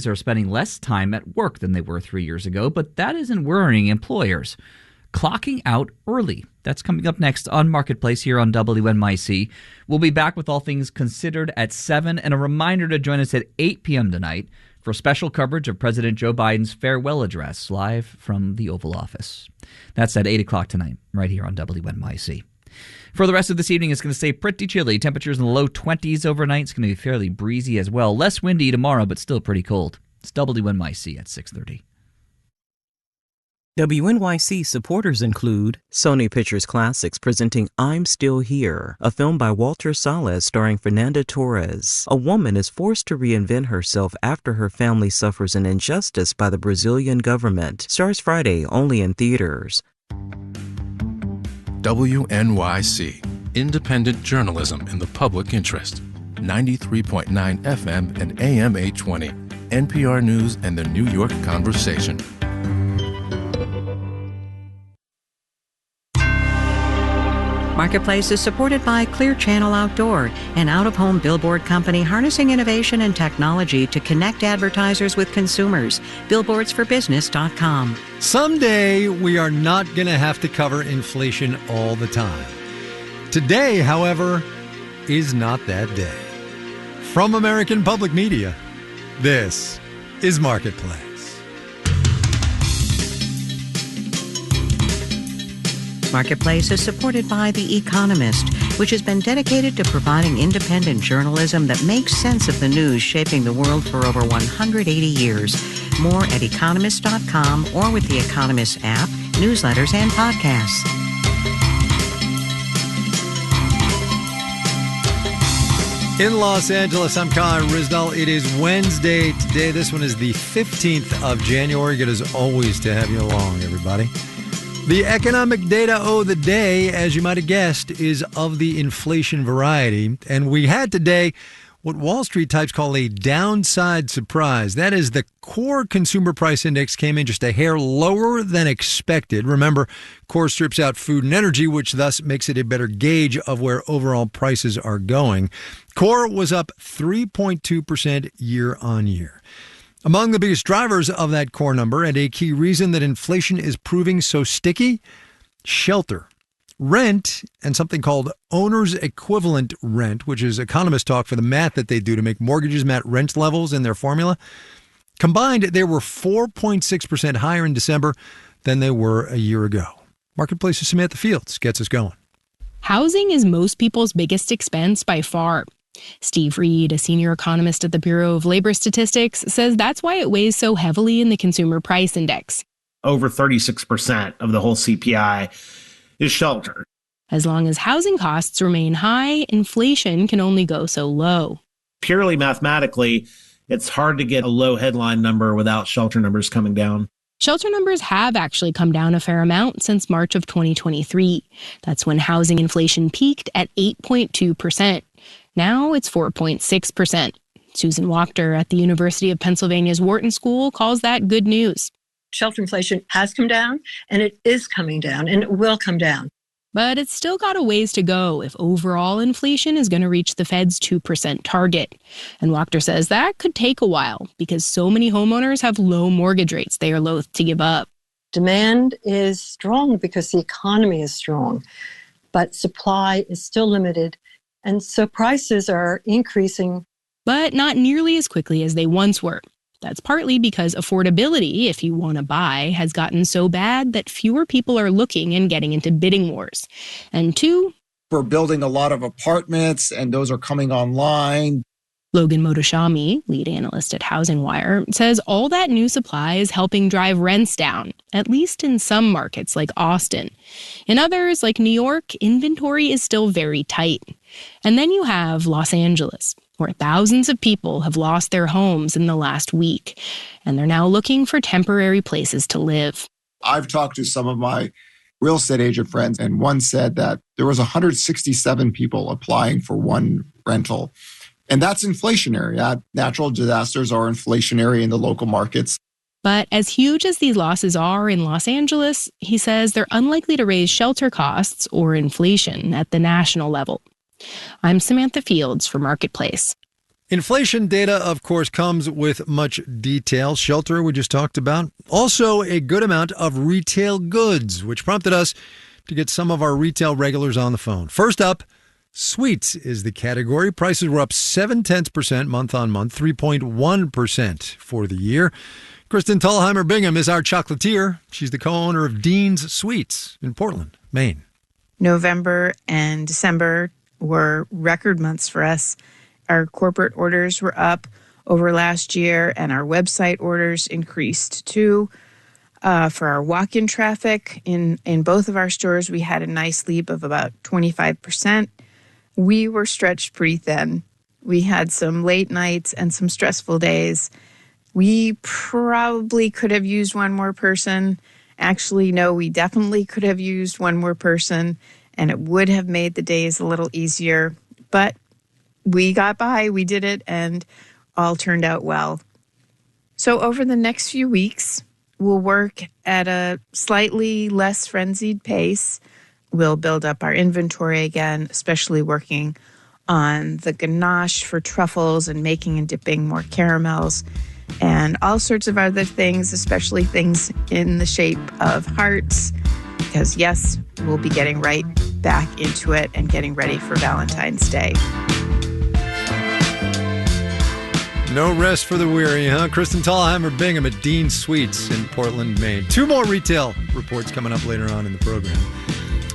are spending less time at work than they were 3 years ago, but that isn't worrying employers. Clocking out early. That's coming up next on Marketplace here on WNYC. We'll be back with All Things Considered at 7, and a reminder to join us at 8 p.m. tonight for special coverage of President Joe Biden's farewell address live from the Oval Office. That's at 8 o'clock tonight, right here on WNYC. For the rest of this evening, it's going to stay pretty chilly. Temperatures in the low 20s overnight. It's going to be fairly breezy as well. Less windy tomorrow, but still pretty cold. It's WNYC at 6:30. WNYC supporters include Sony Pictures Classics presenting I'm Still Here, a film by Walter Salles starring Fernanda Torres. A woman is forced to reinvent herself after her family suffers an injustice by the Brazilian government. Starts Friday, only in theaters. WNYC, independent journalism in the public interest. 93.9 FM and AM 820. NPR News and the New York Conversation. Marketplace is supported by Clear Channel Outdoor, an out-of-home billboard company harnessing innovation and technology to connect advertisers with consumers. Billboardsforbusiness.com. Someday, we are not going to have to cover inflation all the time. Today, however, is not that day. From American Public Media, this is Marketplace. Marketplace is supported by The Economist, which has been dedicated to providing independent journalism that makes sense of the news shaping the world for over 180 years. More at economist.com or with The Economist app, newsletters, and podcasts. In Los Angeles, I'm Kyle Rizdal. It is Wednesday today. This one is the 15th of January. Good as always to have you along, everybody. The economic data of the day, as you might have guessed, is of the inflation variety. And we had today what Wall Street types call a downside surprise. That is, the core consumer price index came in just a hair lower than expected. Remember, core strips out food and energy, which thus makes it a better gauge of where overall prices are going. Core was up 3.2% year on year. Among the biggest drivers of that core number, and a key reason that inflation is proving so sticky, shelter. Rent and something called owner's equivalent rent, which is economist talk for the math that they do to make mortgages match rent levels in their formula. Combined, they were 4.6% higher in December than they were a year ago. Marketplace's Samantha Fields gets us going. Housing is most people's biggest expense by far. Steve Reed, a senior economist at the Bureau of Labor Statistics, says that's why it weighs so heavily in the Consumer Price Index. Over 36% of the whole CPI is shelter. As long as housing costs remain high, inflation can only go so low. Purely mathematically, it's hard to get a low headline number without shelter numbers coming down. Shelter numbers have actually come down a fair amount since March of 2023. That's when housing inflation peaked at 8.2%. Now it's 4.6%. Susan Wachter at the University of Pennsylvania's Wharton School calls that good news. Shelter inflation has come down, and it is coming down, and it will come down. But it's still got a ways to go if overall inflation is going to reach the Fed's 2% target. And Wachter says that could take a while because so many homeowners have low mortgage rates they are loath to give up. Demand is strong because the economy is strong, but supply is still limited. And so prices are increasing. But not nearly as quickly as they once were. That's partly because affordability, if you want to buy, has gotten so bad that fewer people are looking and getting into bidding wars. And two, we're building a lot of apartments and those are coming online. Logan Motoshami, lead analyst at Housing Wire, says all that new supply is helping drive rents down, at least in some markets like Austin. In others, like New York, inventory is still very tight. And then you have Los Angeles, where thousands of people have lost their homes in the last week, and they're now looking for temporary places to live. I've talked to some of my real estate agent friends, and one said that there was 167 people applying for one rental. And that's inflationary. Natural disasters are inflationary in the local markets. But as huge as these losses are in Los Angeles, he says they're unlikely to raise shelter costs or inflation at the national level. I'm Samantha Fields for Marketplace. Inflation data, of course, comes with much detail. Shelter, we just talked about. Also, a good amount of retail goods, which prompted us to get some of our retail regulars on the phone. First up, sweets is the category. Prices were up 0.7% month on month, 3.1% for the year. Kristen Thalheimer Bingham is our chocolatier. She's the co-owner of Dean's Sweets in Portland, Maine. November and December were record months for us. Our corporate orders were up over last year, and our website orders increased too. For our walk-in traffic in both of our stores, we had a nice leap of about 25%. We were stretched pretty thin. We had some late nights and some stressful days. We probably could have used one more person. Actually, no, we definitely could have used one more person, and it would have made the days a little easier. But we got by, we did it, and all turned out well. So over the next few weeks, we'll work at a slightly less frenzied pace. We'll build up our inventory again, especially working on the ganache for truffles and making and dipping more caramels and all sorts of other things, especially things in the shape of hearts, because yes, we'll be getting right back into it and getting ready for Valentine's Day. No rest for the weary, huh? Kristen Thalheimer Bingham at Dean's Sweets in Portland, Maine. 2 more retail reports coming up later on in the program.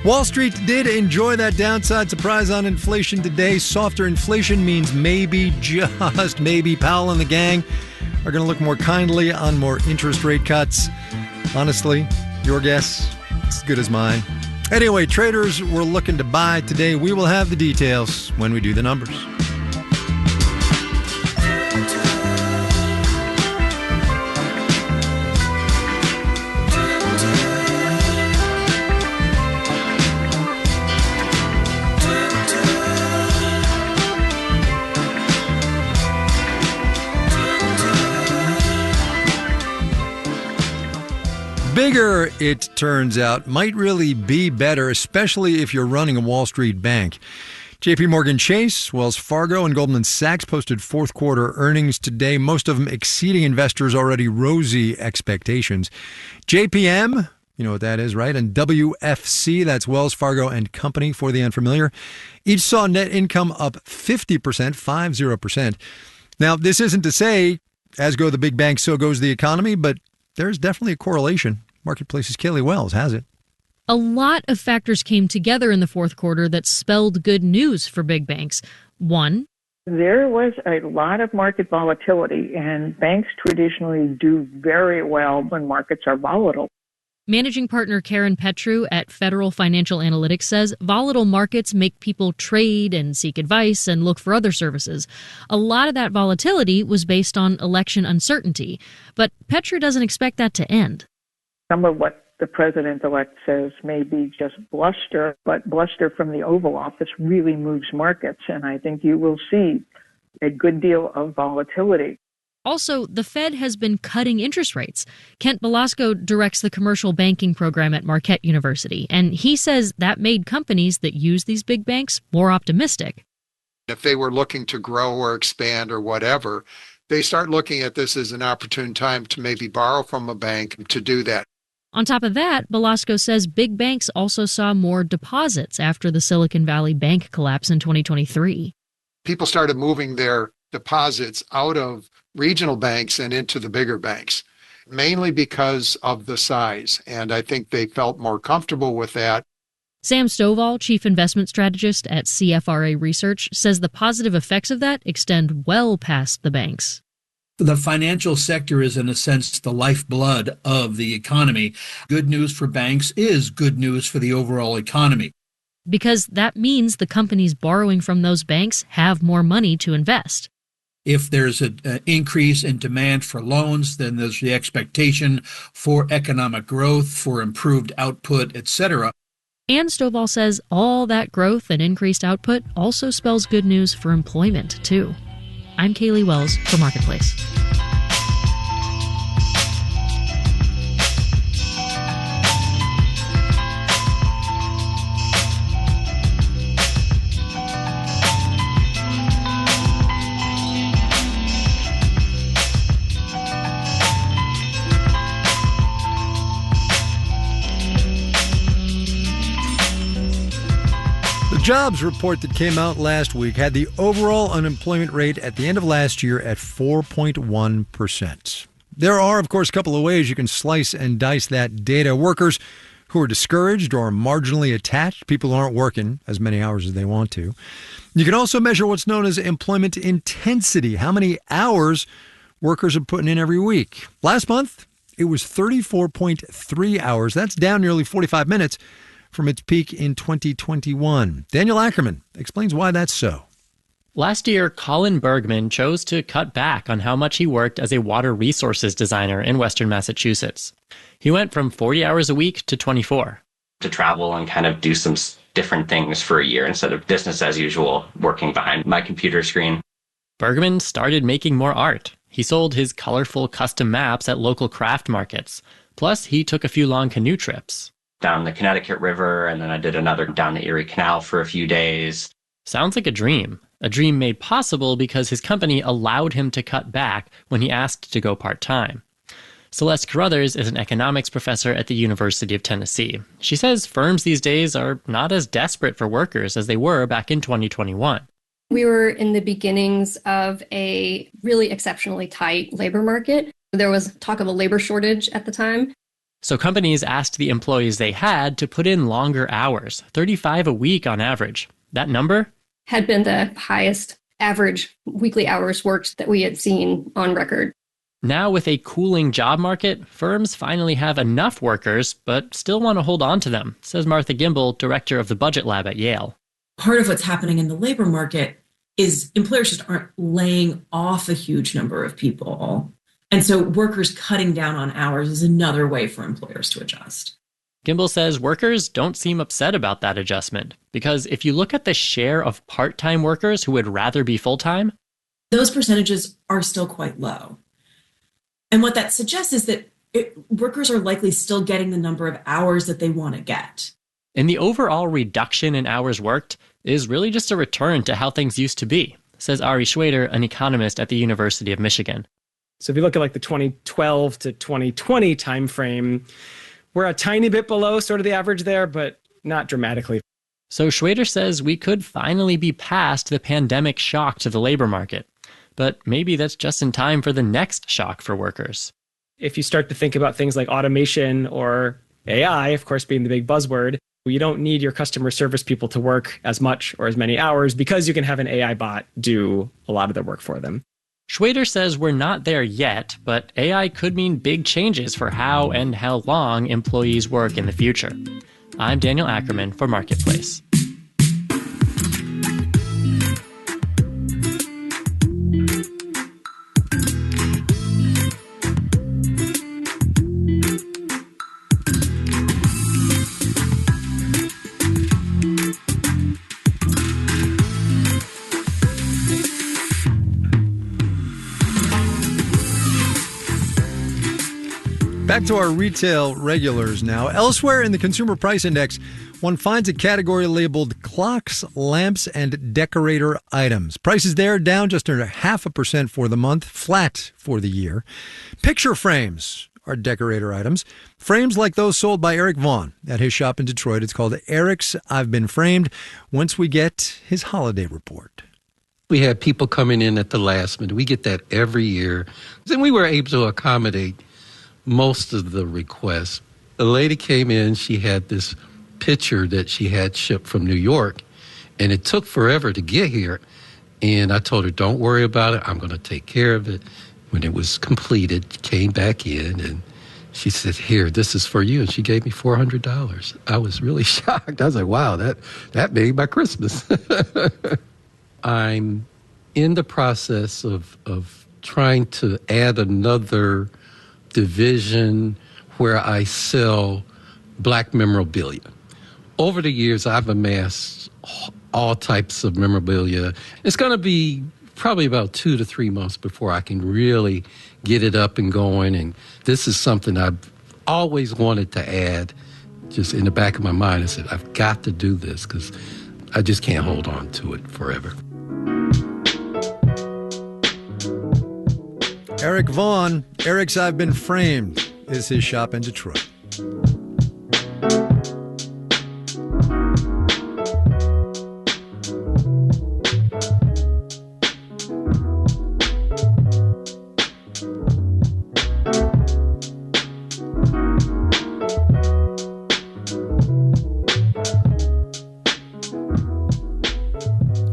Wall Street did enjoy that downside surprise on inflation today. Softer inflation means maybe, just maybe, Powell and the gang are going to look more kindly on more interest rate cuts. Honestly, your guess is as good as mine. Anyway, traders were looking to buy today. We will have the details when we do the numbers. Bigger, it turns out, might really be better, especially if you're running a Wall Street bank. JP Morgan Chase, Wells Fargo, and Goldman Sachs posted fourth quarter earnings today, most of them exceeding investors' already rosy expectations. JPM, you know what that is, right? And WFC, that's Wells Fargo and Company for the unfamiliar, each saw net income up 50%, 50%. Now, this isn't to say, as go the big banks, so goes the economy, but there's definitely a correlation. Marketplace's Kaylee Wells has it. A lot of factors came together in the fourth quarter that spelled good news for big banks. One, there was a lot of market volatility, and banks traditionally do very well when markets are volatile. Managing partner Karen Petru at Federal Financial Analytics says volatile markets make people trade and seek advice and look for other services. A lot of that volatility was based on election uncertainty, but Petru doesn't expect that to end. Some of what the president-elect says may be just bluster, but bluster from the Oval Office really moves markets, and I think you will see a good deal of volatility. Also, the Fed has been cutting interest rates. Kent Belasco directs the commercial banking program at Marquette University, and he says that made companies that use these big banks more optimistic. If they were looking to grow or expand or whatever, they start looking at this as an opportune time to maybe borrow from a bank to do that. On top of that, Belasco says big banks also saw more deposits after the Silicon Valley Bank collapse in 2023. People started moving their deposits out of regional banks and into the bigger banks, mainly because of the size. And I think they felt more comfortable with that. Sam Stovall, chief investment strategist at CFRA Research, says the positive effects of that extend well past the banks. The financial sector is, in a sense, the lifeblood of the economy. Good news for banks is good news for the overall economy. Because that means the companies borrowing from those banks have more money to invest. If there's an increase in demand for loans, then there's the expectation for economic growth, for improved output, etc. And Stovall says all that growth and increased output also spells good news for employment, too. I'm Kaylee Wells for Marketplace. jobs report that came out last week had the overall unemployment rate at the end of last year at 4.1%. There are, of course, a couple of ways you can slice and dice that data. Workers who are discouraged or marginally attached, people who aren't working as many hours as they want to. You can also measure what's known as employment intensity, how many hours workers are putting in every week. Last month, it was 34.3 hours. That's down nearly 45 minutes from its peak in 2021. Daniel Ackerman explains why that's so. Last year, Colin Bergman chose to cut back on how much he worked as a water resources designer in Western Massachusetts. He went from 40 hours a week to 24. To travel and kind of do some different things for a year instead of business as usual, working behind my computer screen. Bergman started making more art. He sold his colorful custom maps at local craft markets. Plus, he took a few long canoe trips. Down the Connecticut River, and then I did another down the Erie Canal for a few days. Sounds like a dream made possible because his company allowed him to cut back when he asked to go part-time. Celeste Carruthers is an economics professor at the University of Tennessee. She says firms these days are not as desperate for workers as they were back in 2021. We were in the beginnings of a really exceptionally tight labor market. There was talk of a labor shortage at the time. So companies asked the employees they had to put in longer hours, 35 a week on average. That number had been the highest average weekly hours worked that we had seen on record. Now, with a cooling job market, firms finally have enough workers, but still want to hold on to them, says Martha Gimbel, director of the Budget Lab at Yale. Part of what's happening in the labor market is employers just aren't laying off a huge number of people. And so workers cutting down on hours is another way for employers to adjust. Gimbel says workers don't seem upset about that adjustment, because if you look at the share of part-time workers who would rather be full-time, those percentages are still quite low. And what that suggests is that workers are likely still getting the number of hours that they want to get. And the overall reduction in hours worked is really just a return to how things used to be, says Ari Schwader, an economist at the University of Michigan. So if you look at like the 2012 to 2020 timeframe, we're a tiny bit below sort of the average there, but not dramatically. So Schwader says we could finally be past the pandemic shock to the labor market. But maybe that's just in time for the next shock for workers. If you start to think about things like automation or AI, of course, being the big buzzword, you don't need your customer service people to work as much or as many hours because you can have an AI bot do a lot of the work for them. Schwader says we're not there yet, but AI could mean big changes for how and how long employees work in the future. I'm Daniel Ackerman for Marketplace. Back to our retail regulars now. Elsewhere in the Consumer Price Index, one finds a category labeled clocks, lamps, and decorator items. Prices there down just under 0.5% for the month, flat for the year. Picture frames are decorator items. Frames like those sold by Eric Vaughn at his shop in Detroit. It's called Eric's I've Been Framed, once we get his holiday report. We had people coming in at the last minute. We get that every year. Then we were able to accommodate most of the requests. A lady came in, she had this picture that she had shipped from New York, and it took forever to get here. And I told her, don't worry about it, I'm going to take care of it. When it was completed, came back in, and she said, here, this is for you. And she gave me $400. I was really shocked. I was like, wow, that made my Christmas. I'm in the process of trying to add another division where I sell Black memorabilia. Over the years, I've amassed all types of memorabilia. It's going to be probably about 2 to 3 months before I can really get it up and going. And this is something I've always wanted to add. Just in the back of my mind, I said, I've got to do this because I just can't hold on to it forever. Eric Vaughn, Eric's I've Been Framed, is his shop in Detroit.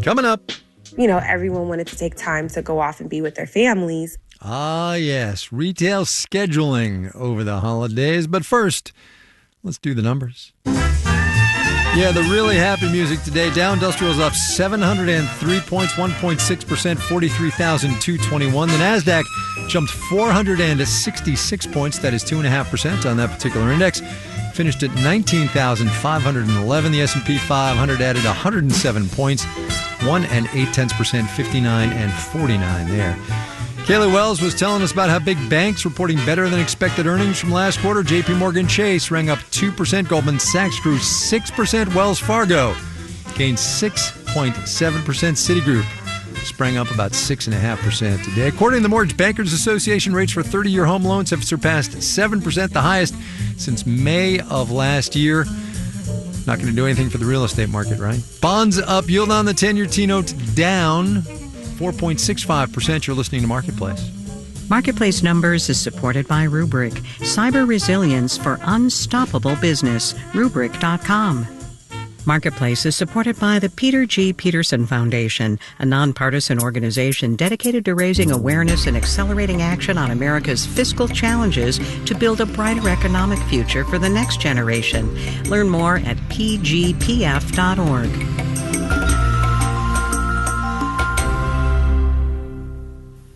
Coming up. Everyone wanted to take time to go off and be with their families. Ah, yes. Retail scheduling over the holidays. But first, let's do the numbers. Yeah, the really happy music today. Dow Industrial's up 703 points, 1.6%, 43,221. The NASDAQ jumped 466 points, that is 2.5% on that particular index. Finished at 19,511. The S&P 500 added 107 points, 1.8%, 59 and 49 there. Kaylee Wells was telling us about how big banks reporting better than expected earnings from last quarter. JP Morgan Chase rang up 2%. Goldman Sachs grew 6%. Wells Fargo gained 6.7%. Citigroup sprang up about 6.5% today. According to the Mortgage Bankers Association, rates for 30-year home loans have surpassed 7%, the highest since May of last year. Not going to do anything for the real estate market, right? Bonds up, yield on the 10-year T-note down 4.65%. You're listening to Marketplace. Marketplace Numbers is supported by Rubrik. Cyber resilience for unstoppable business. Rubrik.com. Marketplace is supported by the Peter G. Peterson Foundation, a nonpartisan organization dedicated to raising awareness and accelerating action on America's fiscal challenges to build a brighter economic future for the next generation. Learn more at pgpf.org.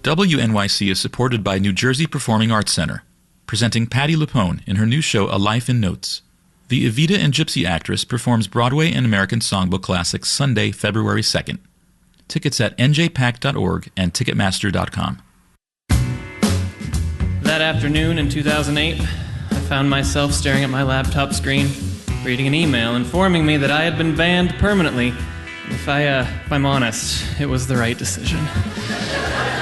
WNYC is supported by New Jersey Performing Arts Center, presenting Patti LuPone in her new show A Life in Notes. The Evita and Gypsy actress performs Broadway and American Songbook classics Sunday, February 2nd. Tickets at njpack.org and ticketmaster.com. That afternoon in 2008, I found myself staring at my laptop screen, reading an email informing me that I had been banned permanently. If I'm honest, it was the right decision.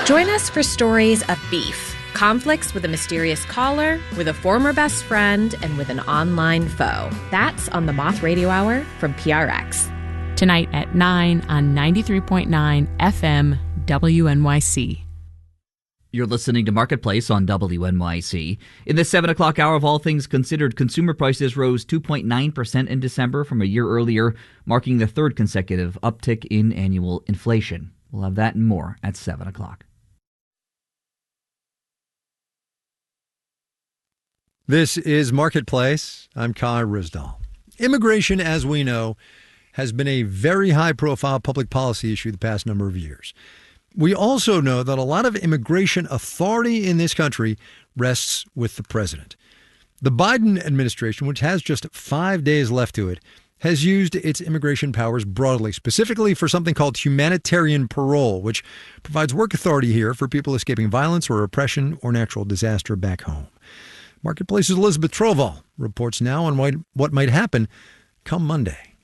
Join us for stories of beef, conflicts with a mysterious caller, with a former best friend, and with an online foe. That's on the Moth Radio Hour from PRX. Tonight at 9 on 93.9 FM WNYC. You're listening to Marketplace on WNYC. In the 7 o'clock hour of All Things Considered, consumer prices rose 2.9% in December from a year earlier, marking the third consecutive uptick in annual inflation. We'll have that and more at 7 o'clock. This is Marketplace. I'm Kai Ryssdal. Immigration, as we know, has been a very high-profile public policy issue the past number of years. We also know that a lot of immigration authority in this country rests with the president. The Biden administration, which has just 5 days left to it, has used its immigration powers broadly, specifically for something called humanitarian parole, which provides work authority here for people escaping violence or oppression or natural disaster back home. Marketplace's Elizabeth Trovall reports now on what might happen come Monday.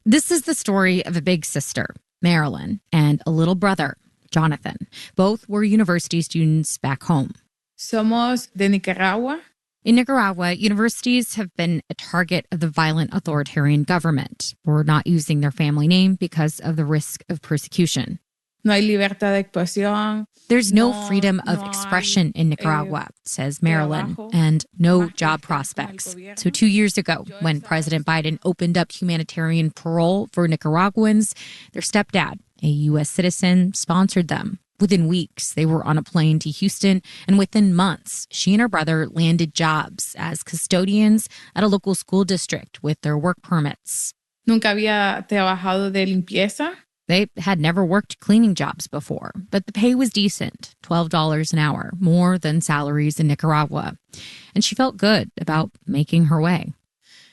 This is the story of a big sister, Marilyn, and a little brother, Jonathan. Both were university students back home. Somos de Nicaragua. In Nicaragua, universities have been a target of the violent authoritarian government for not using their family name because of the risk of persecution. No hay libertad de expresión. There's no freedom of expression in Nicaragua, says Marilyn, and no job prospects. So 2 years ago, when President Biden opened up humanitarian parole for Nicaraguans, their stepdad, a U.S. citizen, sponsored them. Within weeks, they were on a plane to Houston, and within months, she and her brother landed jobs as custodians at a local school district with their work permits. Nunca había trabajado de limpieza. They had never worked cleaning jobs before, but the pay was decent, $12 an hour, more than salaries in Nicaragua. And she felt good about making her way.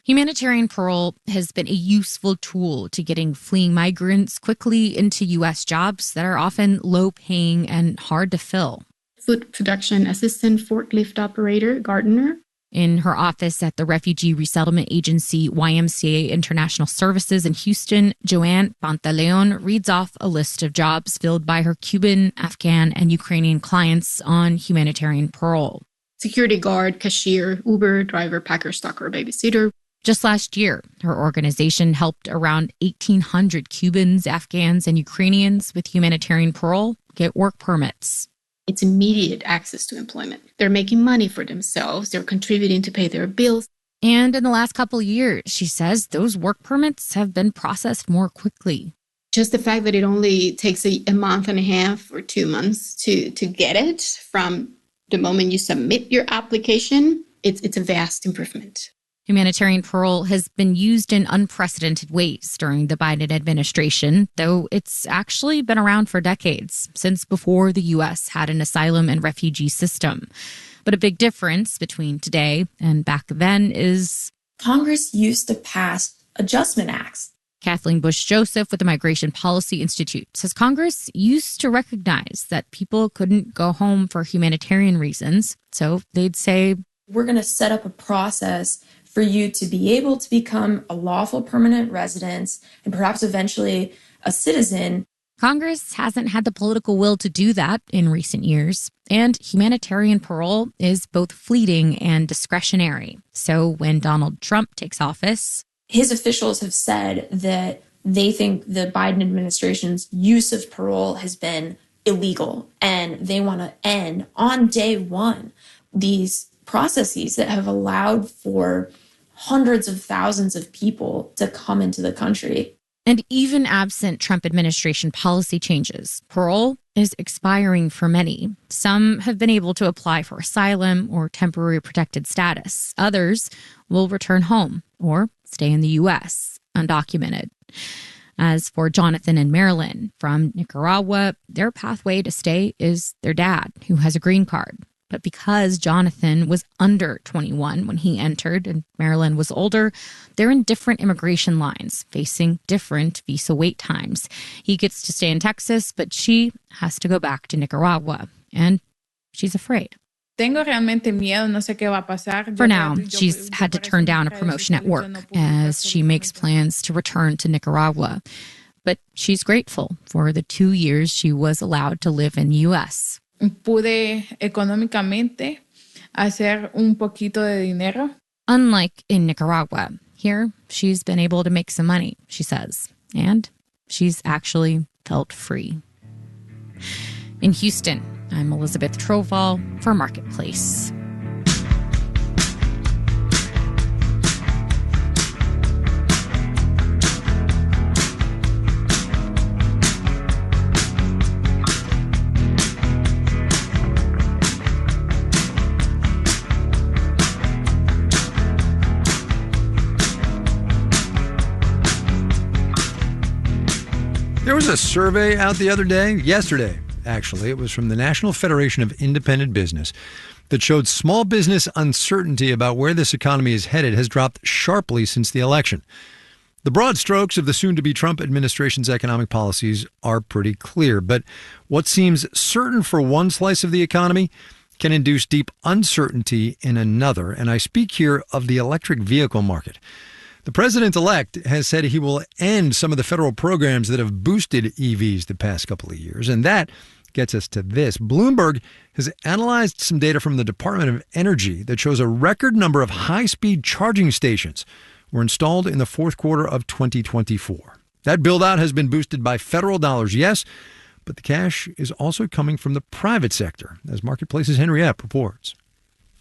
Humanitarian parole has been a useful tool to getting fleeing migrants quickly into U.S. jobs that are often low-paying and hard to fill. Food production assistant, forklift operator, gardener. In her office at the refugee resettlement agency YMCA International Services in Houston, Joanne Pantaleon reads off a list of jobs filled by her Cuban, Afghan, and Ukrainian clients on humanitarian parole. Security guard, cashier, Uber driver, packer, stalker, babysitter. Just last year, her organization helped around 1,800 Cubans, Afghans, and Ukrainians with humanitarian parole get work permits. It's immediate access to employment. They're making money for themselves. They're contributing to pay their bills. And in the last couple of years, she says those work permits have been processed more quickly. Just the fact that it only takes a month and a half or 2 months to get it from the moment you submit your application, it's a vast improvement. Humanitarian parole has been used in unprecedented ways during the Biden administration, though it's actually been around for decades, since before the U.S. had an asylum and refugee system. But a big difference between today and back then is Congress used to pass adjustment acts. Kathleen Bush Joseph with the Migration Policy Institute says Congress used to recognize that people couldn't go home for humanitarian reasons. So they'd say, we're going to set up a process for you to be able to become a lawful permanent resident and perhaps eventually a citizen. Congress hasn't had the political will to do that in recent years, and humanitarian parole is both fleeting and discretionary. So when Donald Trump takes office, his officials have said that they think the Biden administration's use of parole has been illegal, and they want to end on day one these processes that have allowed for hundreds of thousands of people to come into the country. And even absent Trump administration policy changes, parole is expiring for many. Some have been able to apply for asylum or temporary protected status. Others will return home or stay in the U.S. undocumented. As for Jonathan and Marilyn from Nicaragua, their pathway to stay is their dad, who has a green card. But because Jonathan was under 21 when he entered and Marilyn was older, they're in different immigration lines, facing different visa wait times. He gets to stay in Texas, but she has to go back to Nicaragua. And she's afraid. For now, she's had to turn down a promotion at work as she makes plans to return to Nicaragua. But she's grateful for the 2 years she was allowed to live in the U.S. Pude económicamente hacer un poquito de dinero. Unlike in Nicaragua, here she's been able to make some money, she says, and she's actually felt free. In Houston, I'm Elizabeth Troval for Marketplace. There was a survey out the other day, yesterday, actually. It was from the National Federation of Independent Business that showed small business uncertainty about where this economy is headed has dropped sharply since the election. The broad strokes of the soon-to-be Trump administration's economic policies are pretty clear, but what seems certain for one slice of the economy can induce deep uncertainty in another, and I speak here of the electric vehicle market. The president-elect has said he will end some of the federal programs that have boosted EVs the past couple of years. And that gets us to this. Bloomberg has analyzed some data from the Department of Energy that shows a record number of high-speed charging stations were installed in the fourth quarter of 2024. That build-out has been boosted by federal dollars, yes, but the cash is also coming from the private sector, as Marketplace's Henry Epp reports.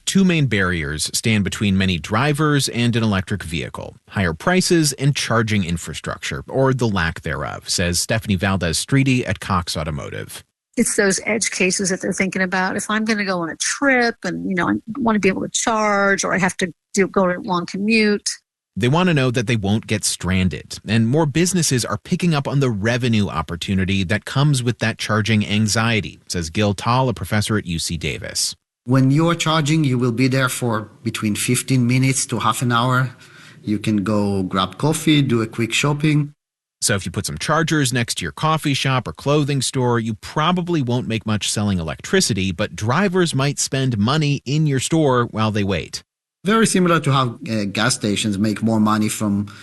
Two main barriers stand between many drivers and an electric vehicle: higher prices and charging infrastructure, or the lack thereof, says Stephanie Valdez-Streety at Cox Automotive. It's those edge cases that they're thinking about. If I'm going to go on a trip and, I want to be able to charge, or I have to go on a long commute. They want to know that they won't get stranded, and more businesses are picking up on the revenue opportunity that comes with that charging anxiety, says Gil Tall, a professor at UC Davis. When you're charging, you will be there for between 15 minutes to half an hour. You can go grab coffee, do a quick shopping. So if you put some chargers next to your coffee shop or clothing store, you probably won't make much selling electricity, but drivers might spend money in your store while they wait. Very similar to how gas stations make more money from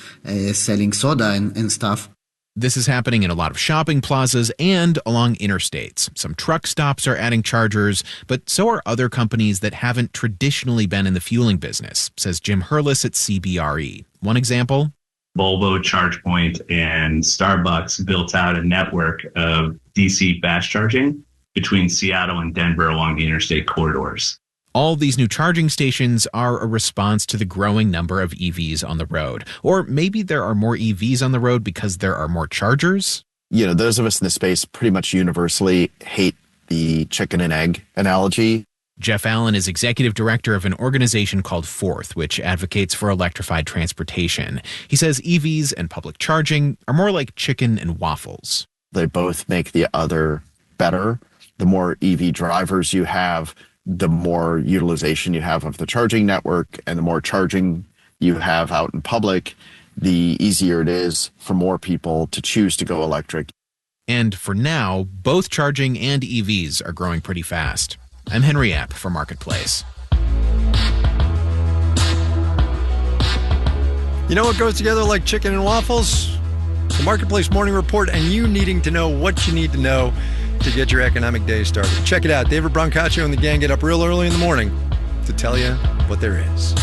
selling soda and stuff. This is happening in a lot of shopping plazas and along interstates. Some truck stops are adding chargers, but so are other companies that haven't traditionally been in the fueling business, says Jim Hurlis at CBRE. One example? Volvo, ChargePoint, and Starbucks built out a network of DC fast charging between Seattle and Denver along the interstate corridors. All these new charging stations are a response to the growing number of EVs on the road. Or maybe there are more EVs on the road because there are more chargers? those of us in the space pretty much universally hate the chicken and egg analogy. Jeff Allen is executive director of an organization called Forth, which advocates for electrified transportation. He says EVs and public charging are more like chicken and waffles. They both make the other better. The more EV drivers you have, the more utilization you have of the charging network, and the more charging you have out in public, the easier it is for more people to choose to go electric. And for now, both charging and EVs are growing pretty fast. I'm Henry App for Marketplace. You know what goes together like chicken and waffles? The Marketplace Morning Report and you needing to know what you need to know to get your economic day started. Check it out. David Brancaccio and the gang get up real early in the morning to tell you what there is.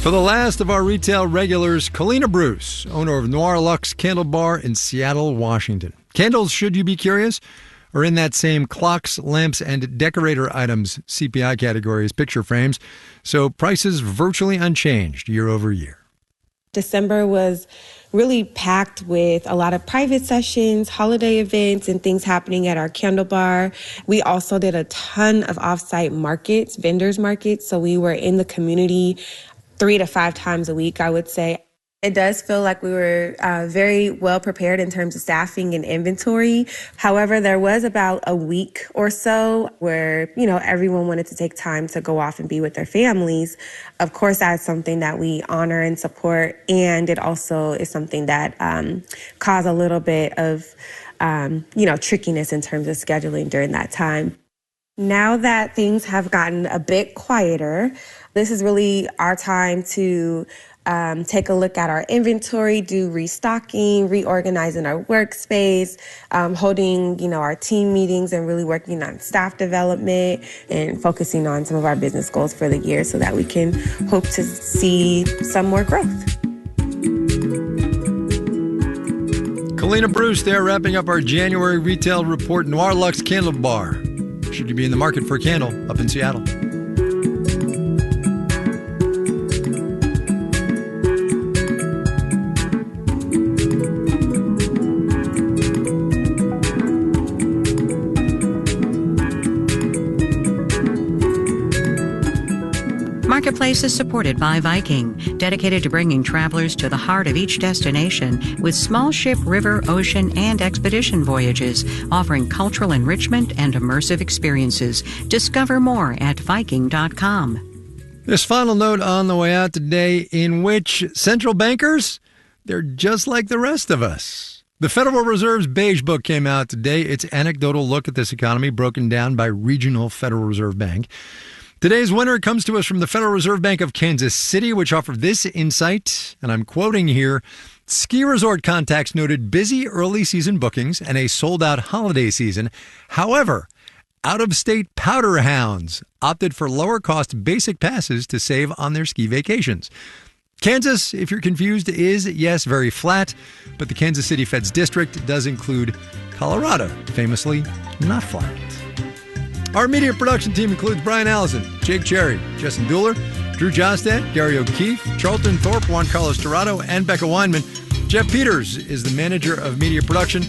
For the last of our retail regulars, Kalina Bruce, owner of Noir Luxe Candle Bar in Seattle, Washington. Candles, should you be curious, are in that same clocks, lamps, and decorator items CPI category as picture frames, so prices virtually unchanged year over year. December was really packed with a lot of private sessions, holiday events, and things happening at our candle bar. We also did a ton of off-site markets, vendors markets, so we were in the community 3 to 5 times a week, I would say. It does feel like we were very well prepared in terms of staffing and inventory. However, there was about a week or so where, everyone wanted to take time to go off and be with their families. Of course, that's something that we honor and support. And it also is something that caused a little bit of, trickiness in terms of scheduling during that time. Now that things have gotten a bit quieter, this is really our time to take a look at our inventory, do restocking, reorganizing our workspace, holding, our team meetings and really working on staff development and focusing on some of our business goals for the year so that we can hope to see some more growth. Kalina Bruce there, wrapping up our January retail report. Noir Luxe Candle Bar. Should you be in the market for a candle up in Seattle? Marketplace is supported by Viking, dedicated to bringing travelers to the heart of each destination with small ship, river, ocean, and expedition voyages, offering cultural enrichment and immersive experiences. Discover more at Viking.com. This final note on the way out today, in which central bankers, they're just like the rest of us. The Federal Reserve's Beige Book came out today. It's an anecdotal look at this economy broken down by regional Federal Reserve Bank. Today's winner comes to us from the Federal Reserve Bank of Kansas City, which offered this insight, and I'm quoting here. Ski resort contacts noted busy early season bookings and a sold-out holiday season. However, out-of-state powder hounds opted for lower-cost basic passes to save on their ski vacations. Kansas, if you're confused, is, yes, very flat, but the Kansas City Fed's district does include Colorado, famously not flat. Our media production team includes Brian Allison, Jake Cherry, Justin Dueller, Drew Jostad, Gary O'Keefe, Charlton Thorpe, Juan Carlos Dorado, and Becca Weinman. Jeff Peters is the manager of media production.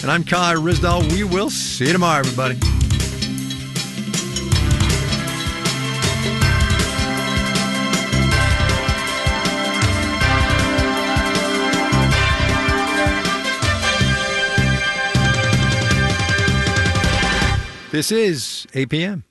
And I'm Kai Rizdal. We will see you tomorrow, everybody. This is 8 p.m.